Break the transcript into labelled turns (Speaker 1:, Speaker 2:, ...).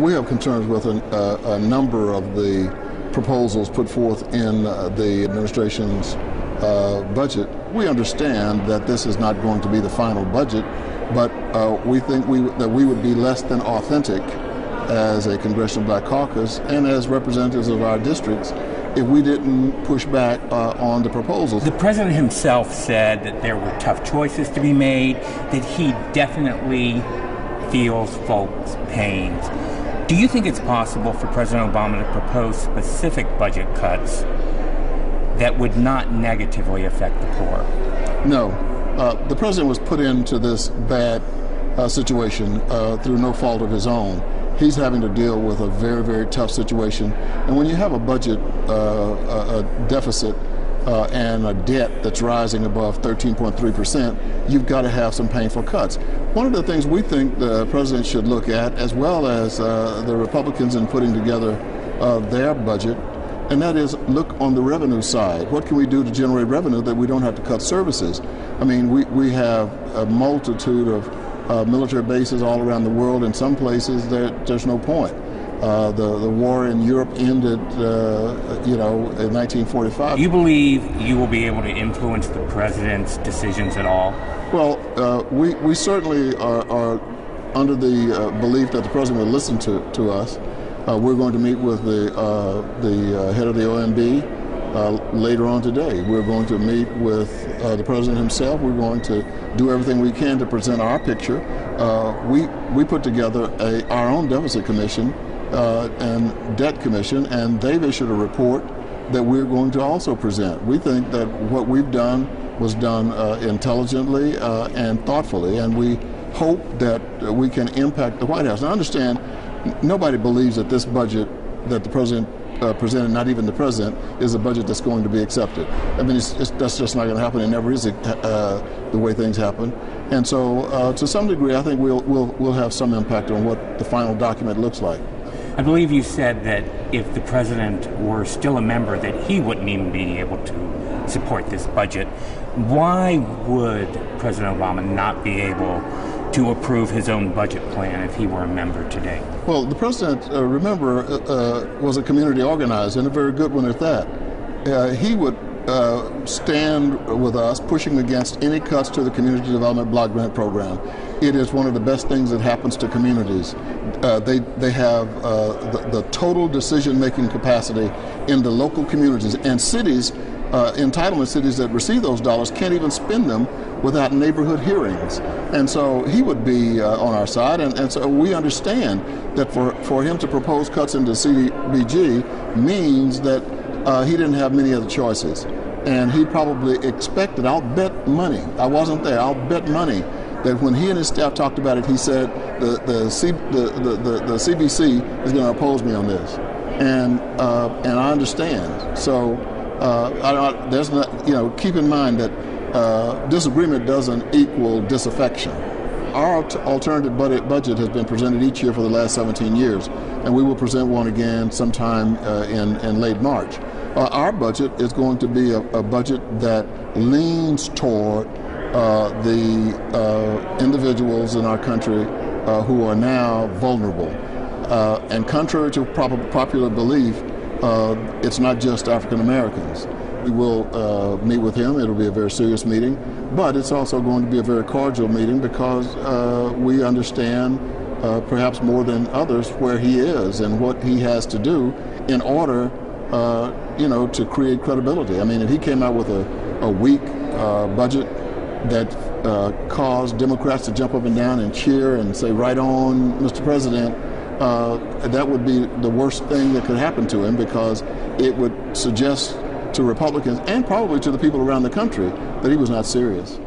Speaker 1: We have concerns with a number of the proposals put forth in the administration's budget. We understand that this is not going to be the final budget, but we think that we would be less than authentic as a Congressional Black Caucus and as representatives of our districts if we didn't push back on the proposals.
Speaker 2: The president himself said that there were tough choices to be made, that he definitely feels folks' pains. Do you think it's possible for President Obama to propose specific budget cuts that would not negatively affect the poor?
Speaker 1: No. The president was put into this bad situation through no fault of his own. He's having to deal with a very, very tough situation. And when you have a budget a deficit and a debt that's rising above 13.3%, you've got to have some painful cuts. One of the things we think the president should look at, as well as the Republicans in putting together their budget, and that is look on the revenue side. What can we do to generate revenue that we don't have to cut services? I mean, we have a multitude of military bases all around the world. In some places, there's no point. The war in Europe ended, in 1945.
Speaker 2: You believe you will be able to influence the president's decisions at all?
Speaker 1: Well, we certainly are under the belief that the president will listen to us. We're going to meet with the head of the OMB later on today. We're going to meet with the president himself. We're going to do everything we can to present our picture. We put together our own deficit commission and debt commission, and they've issued a report that we're going to also present. We think that what we've done was done intelligently and thoughtfully, and we hope that we can impact the White House. Now, understand, nobody believes that this budget that the president presented, not even the president, is a budget that's going to be accepted. I mean, that's just not going to happen. It never is the way things happen. And so, to some degree, I think we'll have some impact on what the final document looks like.
Speaker 2: I believe you said that if the president were still a member, that he wouldn't even be able to support this budget. Why would President Obama not be able to approve his own budget plan if he were a member today?
Speaker 1: Well, the president, remember, was a community organizer, and a very good one at that. He would stand with us pushing against any cuts to the Community Development Block Grant Program. It is one of the best things that happens to communities. They have the total decision-making capacity in the local communities, and cities, entitlement cities that receive those dollars can't even spend them without neighborhood hearings. And so he would be on our side, and so we understand that for him to propose cuts into CDBG means that he didn't have many other choices. And he probably expected, I'll bet money, I wasn't there, I'll bet money that when he and his staff talked about it, he said the CBC is going to oppose me on this. And I understand. So there's not, keep in mind that disagreement doesn't equal disaffection. Our alternative budget has been presented each year for the last 17 years, and we will present one again sometime in late March. Our budget is going to be a budget that leans toward the individuals in our country who are now vulnerable. And contrary to popular belief, it's not just African Americans. We will meet with him. It'll be a very serious meeting, but it's also going to be a very cordial meeting because we understand, perhaps more than others, where he is and what he has to do in order, to create credibility. I mean, if he came out with a weak budget that caused Democrats to jump up and down and cheer and say, "Right on, Mr. President," that would be the worst thing that could happen to him, because it would suggest to Republicans and probably to the people around the country that he was not serious.